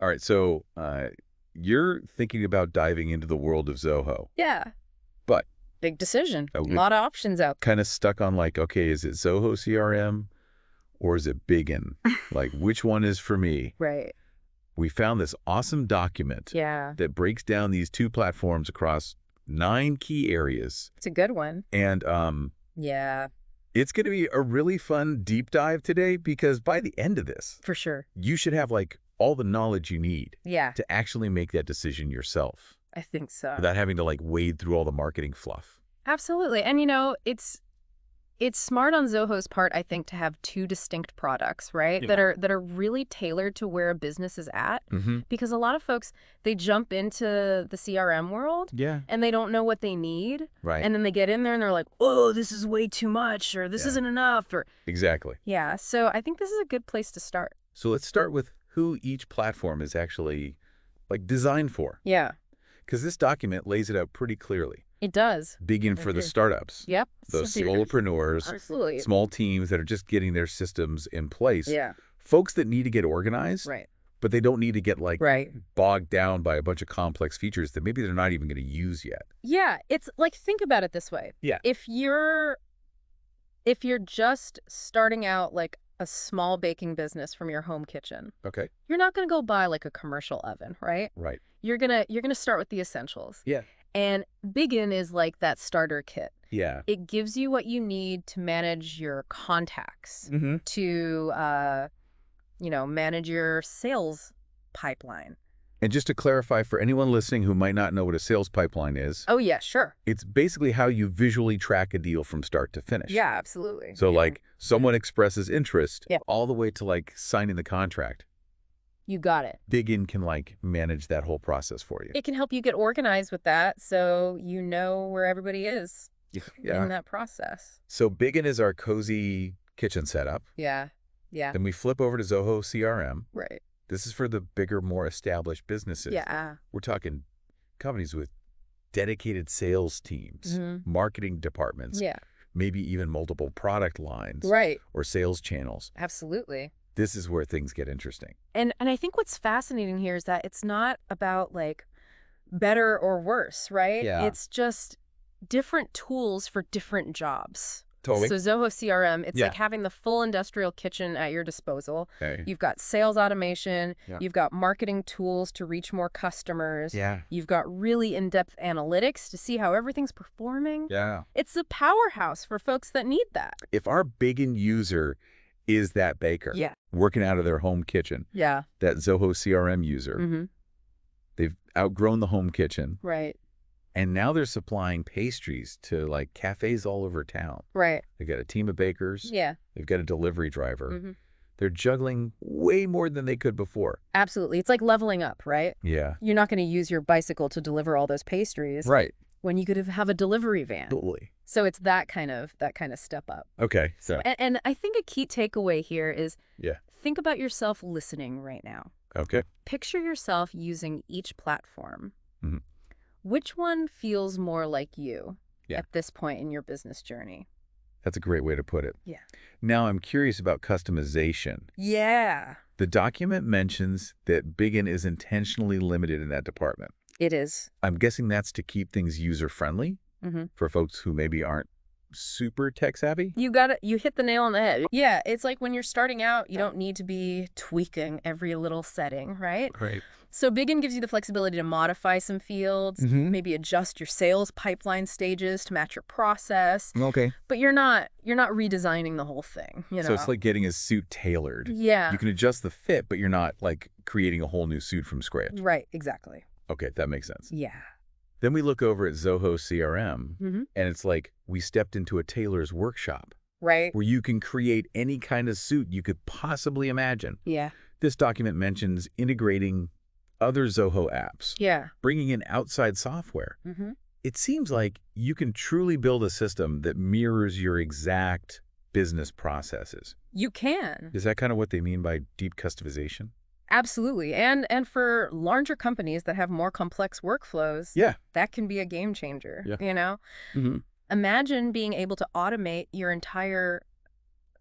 All right, so you're thinking about diving into the world of Zoho, Yeah. but Big decision. A lot of options out kind of stuck on like, okay, is it Zoho CRM or is it Bigin? Like, which one is for me? there. Right. We found this awesome document Yeah. that breaks down these two platforms across 9 key areas. It's a good one. And Yeah, it's going to be a really fun deep dive today because by the end of this, for sure. you should have like all the knowledge you need Yeah, to actually make that decision yourself I think so. without having to like wade through all the marketing fluff. Absolutely. And you know, it's smart on Zoho's part, I think, to have 2 distinct products, right? Yeah. That are really tailored to where a business is at. Mm-hmm. Because a lot of folks, they jump into the CRM world Yeah. and they don't know what they need. Right. And then they get in there and they're like, oh, this is way too much, or this Yeah. isn't enough, or Exactly. yeah. So I think this is a good place to start. So let's start with who each platform is actually like designed for, Yeah, because this document lays it out pretty clearly. it does. Begin for the Okay. startups, Yep. those So- solopreneurs, Absolutely. small teams that are just getting their systems in place. Yeah. Folks that need to get organized, Right. but they don't need to get like Right. bogged down by a bunch of complex features that maybe they're not even going to use yet. Yeah, it's like, think about it this way. Yeah. If you're just starting out like a small baking business from your home kitchen, Okay. you're not going to go buy like a commercial oven, right? Right. You're going to start with the essentials. Yeah. And Bigin is like that starter kit. Yeah. It gives you what you need to manage your contacts, Mm-hmm. to manage your sales pipeline. And just to clarify for anyone listening who might not know what a sales pipeline is, Oh, yeah, sure. it's basically how you visually track a deal from start to finish. Yeah, absolutely. So like someone expresses interest Yeah. all the way to like signing the contract. You got it. Bigin can like manage that whole process for you. It can help you get organized with that so you know where everybody is in that process. So Bigin is our cozy kitchen setup. Yeah. Yeah. Then we flip over to Zoho CRM. Right. This is for the bigger, more established businesses. Yeah. We're talking companies with dedicated sales teams, marketing departments, Yeah. maybe even multiple product lines Right. or sales channels. Absolutely. This is where things get interesting. And I think what's fascinating here is that it's not about like better or worse, right? Yeah. It's just different tools for different jobs. Totally. So Zoho CRM, it's Yeah. like having the full industrial kitchen at your disposal. Okay. You've got sales automation. Yeah. You've got marketing tools to reach more customers. Yeah. You've got really in-depth analytics to see how everything's performing. Yeah. It's a powerhouse for folks that need that. If our Bigin user is that baker Yeah. working out of their home kitchen, Yeah. that Zoho CRM user, Mm-hmm. they've outgrown the home kitchen, Right. and now they're supplying pastries to like cafes all over town. Right. They've got a team of bakers. Yeah. They've got a delivery driver. Mm-hmm. They're juggling way more than they could before. Absolutely. It's like leveling up, right? Yeah. You're not going to use your bicycle to deliver all those pastries Right. when you could have a delivery van. Totally. So it's that kind of step up. Okay. So, And I think a key takeaway here is yeah. think about yourself listening right now. Okay. Picture yourself using each platform. Mhm. Which one feels more like you Yeah. at this point in your business journey? That's a great way to put it. Yeah. Now I'm curious about customization. Yeah, The document mentions that Bigin is intentionally limited in that department. it is. I'm guessing that's to keep things user-friendly Mm-hmm. for folks who maybe aren't super tech-savvy. You got it. You hit the nail on the head. Yeah, it's like when you're starting out, you don't need to be tweaking every little setting, right? Right. So Bigin gives you the flexibility to modify some fields, Mhm. maybe adjust your sales pipeline stages to match your process, Okay. but you're not redesigning the whole thing, you know. So it's like getting a suit tailored. Yeah. You can adjust the fit, but you're not like creating a whole new suit from scratch. Right, exactly. Okay, that makes sense. Yeah. Then we look over at Zoho CRM, Mm-hmm. and it's like we stepped into a tailor's workshop Right. where you can create any kind of suit you could possibly imagine. Yeah. This document mentions integrating other Zoho apps, Yeah. bringing in outside software. Mm-hmm. It seems like you can truly build a system that mirrors your exact business processes. You can. Is that kind of what they mean by deep customization? Absolutely. And for larger companies that have more complex workflows, Yeah. that can be a game changer, Yeah. you know? Mm-hmm. Imagine being able to automate your entire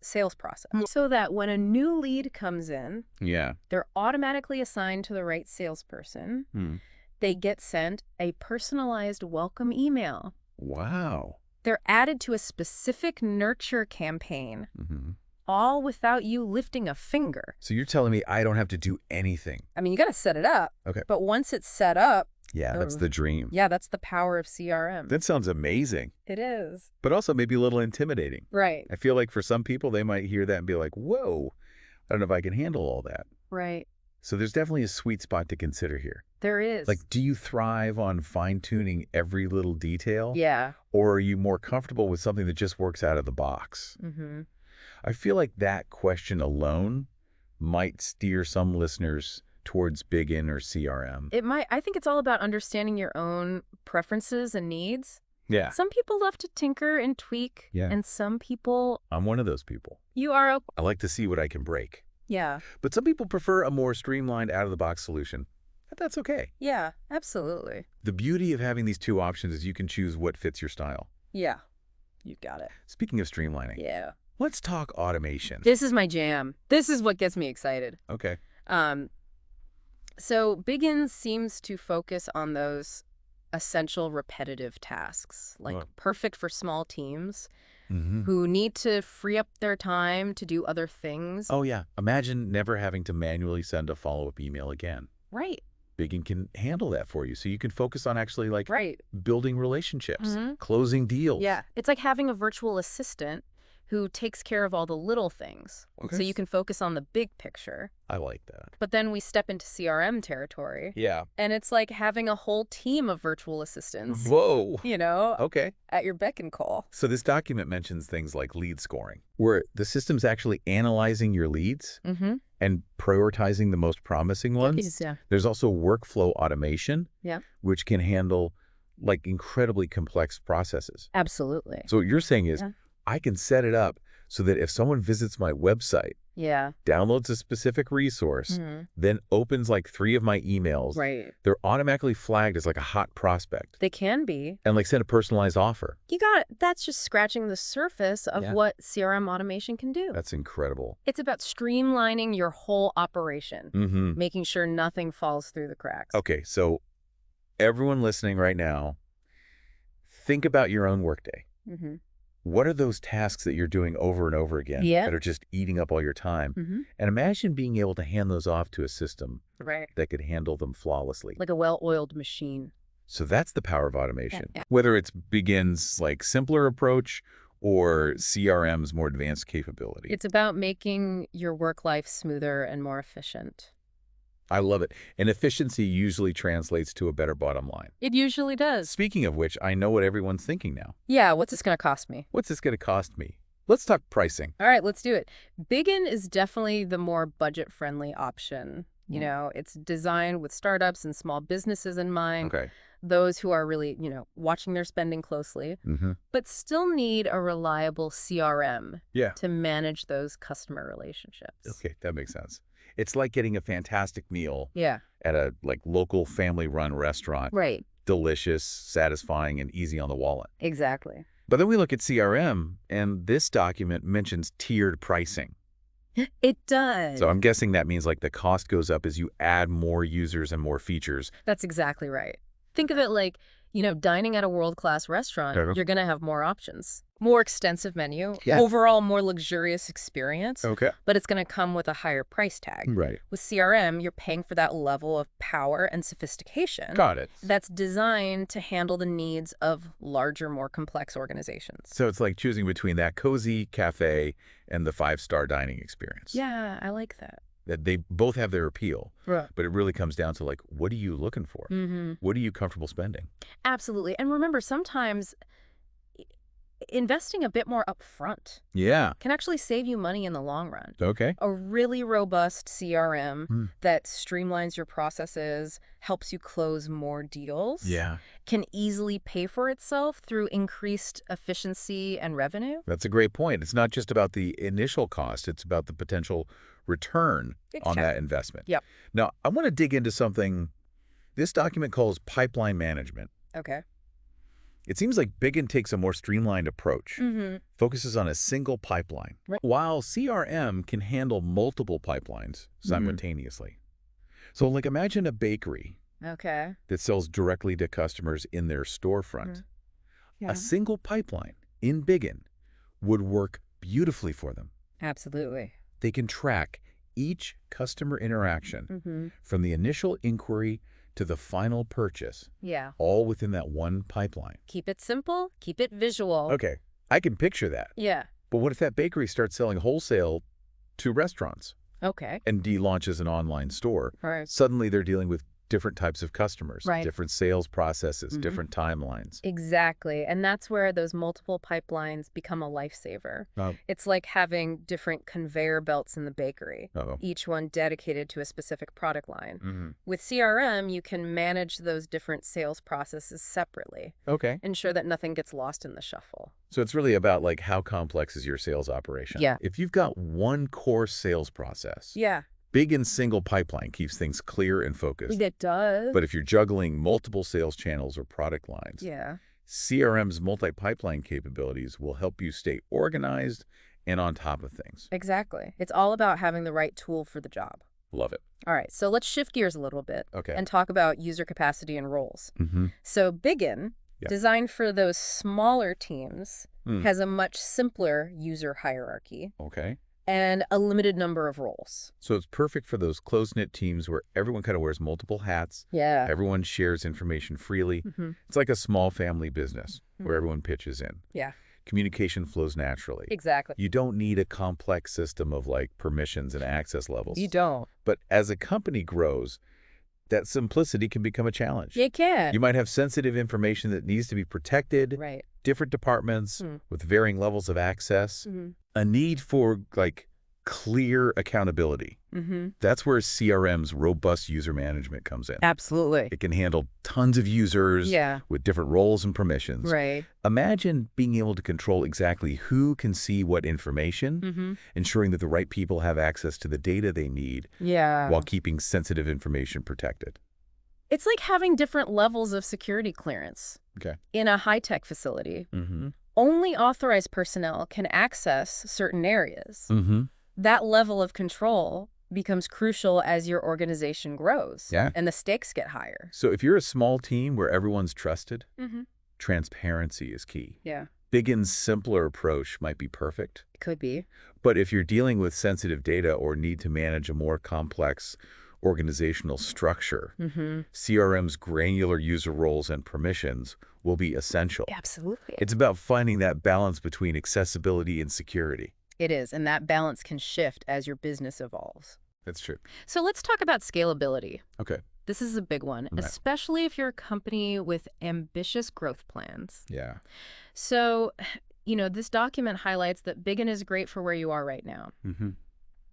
sales process so that when a new lead comes in, Yeah. they're automatically assigned to the right salesperson. Hmm. They get sent a personalized welcome email. Wow. They're added to a specific nurture campaign, Hmm. all without you lifting a finger. So you're telling me I don't have to do anything? I mean, you got to set it up. Okay. But once it's set up, Yeah, that's the dream. yeah, that's the power of CRM. That sounds amazing, It is. but also maybe a little intimidating. Right. I feel like for some people, they might hear that and be like, whoa, I don't know if I can handle all that. Right. So there's definitely a sweet spot to consider here. There is. Like, do you thrive on fine-tuning every little detail? Yeah. Or are you more comfortable with something that just works out of the box? Mm-hmm. I feel like that question alone might steer some listeners towards Bigin or CRM. It might. I think it's all about understanding your own preferences and needs. Yeah, Some people love to tinker and tweak. Yeah. And some people, I'm one of those people. you are. I like to see what I can break. Yeah. But some people prefer a more streamlined, out-of-the-box solution. But that's okay. Yeah, absolutely. The beauty of having these two options is you can choose what fits your style. Yeah. You got it. Speaking of streamlining, Yeah. let's talk automation. This is my jam. This is what gets me excited. Okay. So Bigin seems to focus on those essential repetitive tasks, like Oh. perfect for small teams Mm-hmm. who need to free up their time to do other things. Oh, yeah. Imagine never having to manually send a follow-up email again. Right, Bigin can handle that for you. So you can focus on actually like right. building relationships, Mhm. closing deals. Yeah, it's like having a virtual assistant who takes care of all the little things. Okay. So you can focus on the big picture. I like that. But then we step into CRM territory, Yeah. and it's like having a whole team of virtual assistants, Whoa. you know, Okay. at your beck and call. So this document mentions things like lead scoring, where the system's actually analyzing your leads Mm-hmm. and prioritizing the most promising ones. Yeah. There's also workflow automation, Yeah. which can handle like incredibly complex processes. Absolutely. So what you're saying is Yeah. I can set it up so that if someone visits my website, Yeah. downloads a specific resource, Mhm. then opens like 3 of my emails, Right. they're automatically flagged as like a hot prospect They can be. and like send a personalized offer. You got it. That's just scratching the surface of Yeah. what CRM automation can do. That's incredible. It's about streamlining your whole operation, Mm-hmm. making sure nothing falls through the cracks. Okay, so everyone listening right now, think about your own workday. Mm-hmm. What are those tasks that you're doing over and over again Yeah. that are just eating up all your time? Mm-hmm. And imagine being able to hand those off to a system Right. that could handle them flawlessly. Like a well-oiled machine. So that's the power of automation. Yeah. Whether it's Begin's like simpler approach or CRM's more advanced capability. It's about making your work life smoother and more efficient. I love it. And efficiency usually translates to a better bottom line. It usually does. Speaking of which, I know what everyone's thinking now. Yeah, what's this going to cost me? What's this going to cost me? Let's talk pricing. All right, let's do it. Bigin is definitely the more budget-friendly option. You know, it's designed with startups and small businesses in mind, Okay. those who are really, watching their spending closely, Mm-hmm. but still need a reliable CRM Yeah. to manage those customer relationships. Okay, that makes sense. It's like getting a fantastic meal Yeah, at a like local family-run restaurant. right. Delicious, satisfying, and easy on the wallet. Exactly. But then we look at CRM, and this document mentions tiered pricing. It does. So I'm guessing that means like the cost goes up as you add more users and more features. That's exactly right. Think of it like, dining at a world-class restaurant, Uh-huh. you're going to have more options, more extensive menu, Yeah. overall more luxurious experience, Okay. but it's going to come with a higher price tag. Right. With CRM, you're paying for that level of power and sophistication Got it. that's designed to handle the needs of larger, more complex organizations. So it's like choosing between that cozy cafe and the 5-star dining experience. Yeah, I like that. That they both have their appeal, Right. but it really comes down to like, what are you looking for? Mm-hmm. What are you comfortable spending? Absolutely. And remember, sometimes investing a bit more upfront Yeah. can actually save you money in the long run. Okay. A really robust CRM Hmm. that streamlines your processes, helps you close more deals, Yeah. can easily pay for itself through increased efficiency and revenue. That's a great point. It's not just about the initial cost. It's about the potential return on that investment. Yep. Now, I want to dig into something this document calls pipeline management. Okay. It seems like Bigin takes a more streamlined approach, Mm-hmm. focuses on a single pipeline, Right. while CRM can handle multiple pipelines simultaneously. So like imagine a bakery Okay. that sells directly to customers in their storefront. Yeah. A single pipeline in Bigin would work beautifully for them. Absolutely. They can track each customer interaction Mm-hmm. from the initial inquiry to the final purchase, Yeah. all within that one pipeline. Keep it simple. Keep it visual. Okay, I can picture that. Yeah. But what if that bakery starts selling wholesale to restaurants Okay. and launches an online store? Right. Suddenly they're dealing with different types of customers, Right. different sales processes, Mhm. different timelines. Exactly. And that's where those multiple pipelines become a lifesaver. Oh. It's like having different conveyor belts in the bakery, Uh-oh. each one dedicated to a specific product line. Mm-hmm. With CRM, you can manage those different sales processes separately, Okay. ensure that nothing gets lost in the shuffle. So it's really about like how complex is your sales operation. Yeah. If you've got one core sales process, Yeah, big and single pipeline keeps things clear and focused. it does. But if you're juggling multiple sales channels or product lines, Yeah. CRM's multi-pipeline capabilities will help you stay organized and on top of things. Exactly. It's all about having the right tool for the job. Love it. All right, so let's shift gears a little bit Okay. and talk about user capacity and roles. Mm-hmm. So Bigin, Yeah. designed for those smaller teams, Mm. has a much simpler user hierarchy Okay. and a limited number of roles. So it's perfect for those close-knit teams where everyone kind of wears multiple hats. Yeah. Everyone shares information freely. Mm-hmm. It's like a small family business where everyone pitches in. Yeah. Communication flows naturally. Exactly. You don't need a complex system of like permissions and access levels. You don't. But as a company grows, that simplicity can become a challenge. You can. You might have sensitive information that needs to be protected, Right. different departments with varying levels of access, Mm-hmm. a need for like clear accountability. Mm-hmm. That's where CRM's robust user management comes in. Absolutely. It can handle tons of users Yeah. with different roles and permissions. Right. Imagine being able to control exactly who can see what information, Mm-hmm. ensuring that the right people have access to the data they need Yeah. while keeping sensitive information protected. It's like having different levels of security clearance. Okay. In a high-tech facility, Mm-hmm. only authorized personnel can access certain areas. Mm-hmm. That level of control becomes crucial as your organization grows. Yeah. And the stakes get higher. So if you're a small team where everyone's trusted, Mm-hmm. transparency is key. Yeah. Bigin's simpler approach might be perfect. It could be. But if you're dealing with sensitive data or need to manage a more complex organizational structure, Mm-hmm. CRM's granular user roles and permissions will be essential. Absolutely. It's about finding that balance between accessibility and security. It is, and that balance can shift as your business evolves. That's true. So let's talk about scalability. Okay. This is a big one, Right. especially if you're a company with ambitious growth plans. Yeah. So, this document highlights that Bigin is great for where you are right now. Mm-hmm.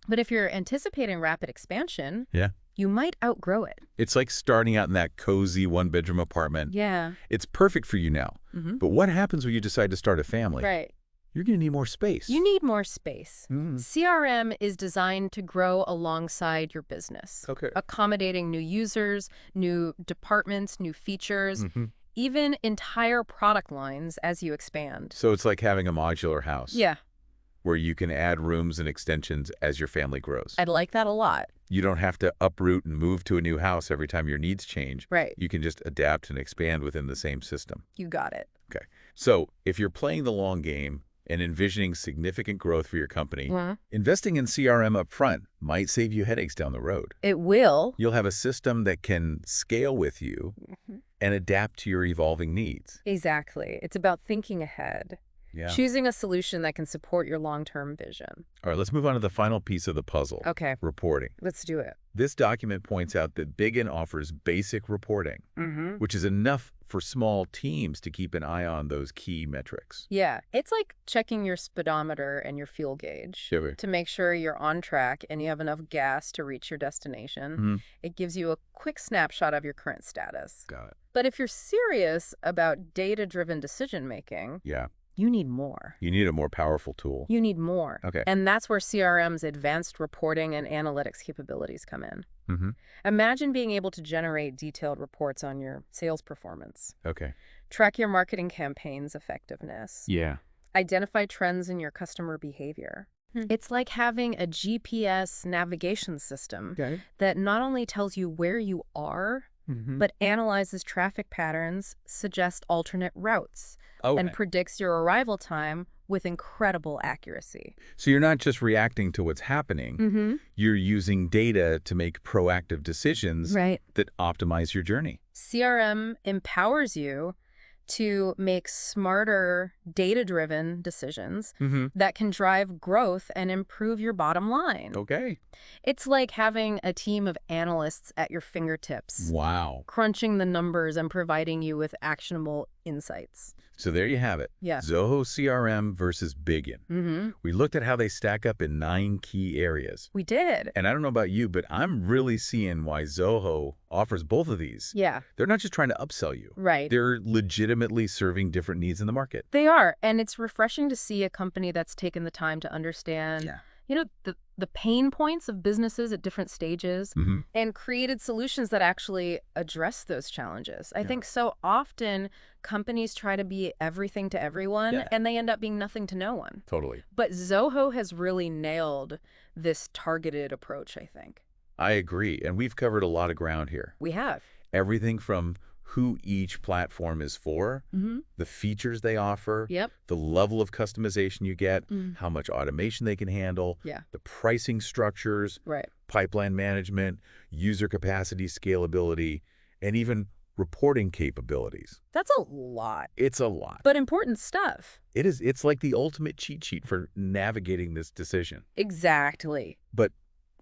But if you're anticipating rapid expansion, Yeah. you might outgrow it. It's like starting out in that cozy one-bedroom apartment. Yeah. It's perfect for you now. Mm-hmm. But what happens when you decide to start a family? Right. You're going to need more space. You need more space. Mhm. CRM is designed to grow alongside your business, Okay. accommodating new users, new departments, new features, Mhm. even entire product lines as you expand. So it's like having a modular house. Yeah, Where you can add rooms and extensions as your family grows. I'd like that a lot. You don't have to uproot and move to a new house every time your needs change. Right. You can just adapt and expand within the same system. You got it. Okay. So if you're playing the long game and envisioning significant growth for your company, Well, investing in CRM up front might save you headaches down the road. it will. You'll have a system that can scale with you and adapt to your evolving needs. Exactly. It's about thinking ahead, Yeah. choosing a solution that can support your long-term vision. All right, let's move on to the final piece of the puzzle. Okay, Reporting. let's do it. This document points out that Bigin offers basic reporting, Mm-hmm. which is enough for small teams to keep an eye on those key metrics. Yeah, it's like checking your speedometer and your fuel gauge Sure. to make sure you're on track and you have enough gas to reach your destination. Mhm. It gives you a quick snapshot of your current status. Got it. But if you're serious about data-driven decision-making, Yeah. You need more. You need a more powerful tool. You need more. Okay. And that's where CRM's advanced reporting and analytics capabilities come in. Mm-hmm. Imagine being able to generate detailed reports on your sales performance, Okay. track your marketing campaign's effectiveness, Yeah. identify trends in your customer behavior. It's like having a GPS navigation system Okay. that not only tells you where you are, but analyzes traffic patterns, suggests alternate routes, Okay. and predicts your arrival time with incredible accuracy. So you're not just reacting to what's happening. You're using data to make proactive decisions Right. that optimize your journey. CRM empowers you to make smarter, data-driven decisions that can drive growth and improve your bottom line. Okay. It's like having a team of analysts at your fingertips, Wow. crunching the numbers and providing you with actionable insights. So there you have it. Yeah. Zoho CRM versus Bigin. We looked at how they stack up in 9 key areas. We did. And I don't know about you, but I'm really seeing why Zoho offers both of these. Yeah. They're not just trying to upsell you. Right. They're legitimately serving different needs in the market. They are. And it's refreshing to see a company that's taken the time to understand the pain points of businesses at different stages and created solutions that actually address those challenges. I think so often companies try to be everything to everyone and they end up being nothing to no one. Totally. But Zoho has really nailed this targeted approach, I think. I agree. And we've covered a lot of ground here. We have. Everything from who each platform is for, the features they offer, the level of customization you get, how much automation they can handle, the pricing structures, pipeline management, user capacity, scalability, and even reporting capabilities. That's a lot. It's a lot. But important stuff. It is. It's like the ultimate cheat sheet for navigating this decision. Exactly. But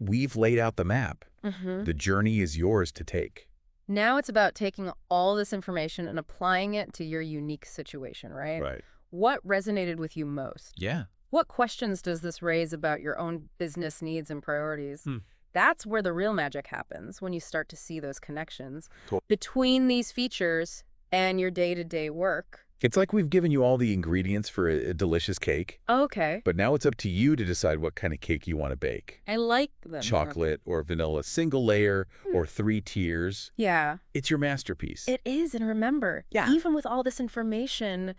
we've laid out the map. The journey is yours to take. Now it's about taking all this information and applying it to your unique situation, right? Right. What resonated with you most? Yeah. What questions does this raise about your own business needs and priorities? That's where the real magic happens, when you start to see those connections between these features and your day-to-day work. It's like we've given you all the ingredients for a delicious cake. Okay. But now it's up to you to decide what kind of cake you want to bake. I like them. Chocolate or vanilla, single layer or 3 tiers. Yeah. It's your masterpiece. It is. And remember, even with all this information,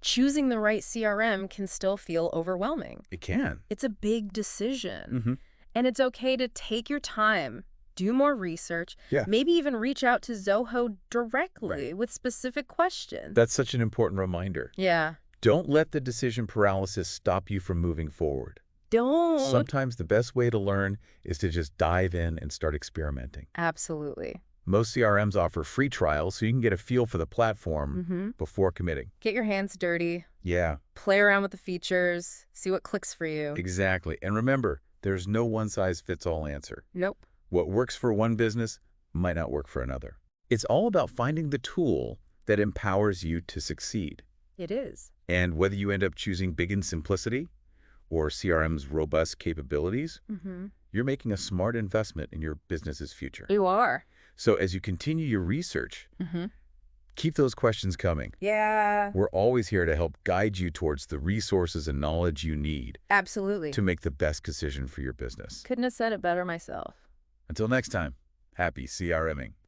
choosing the right CRM can still feel overwhelming. It can. It's a big decision. And it's okay to take your time, do more research, maybe even reach out to Zoho directly with specific questions. That's such an important reminder. Yeah. Don't let the decision paralysis stop you from moving forward. Don't. Sometimes the best way to learn is to just dive in and start experimenting. Absolutely. Most CRMs offer free trials so you can get a feel for the platform before committing. Get your hands dirty. Yeah. Play around with the features. See what clicks for you. Exactly. And remember, there's no one-size-fits-all answer. Nope. What works for one business might not work for another. It's all about finding the tool that empowers you to succeed. It is. And whether you end up choosing Bigin simplicity or CRM's robust capabilities, you're making a smart investment in your business's future. You are. So as you continue your research, keep those questions coming. Yeah. We're always here to help guide you towards the resources and knowledge you need Absolutely. to make the best decision for your business. Couldn't have said it better myself. Until next time, happy CRMing.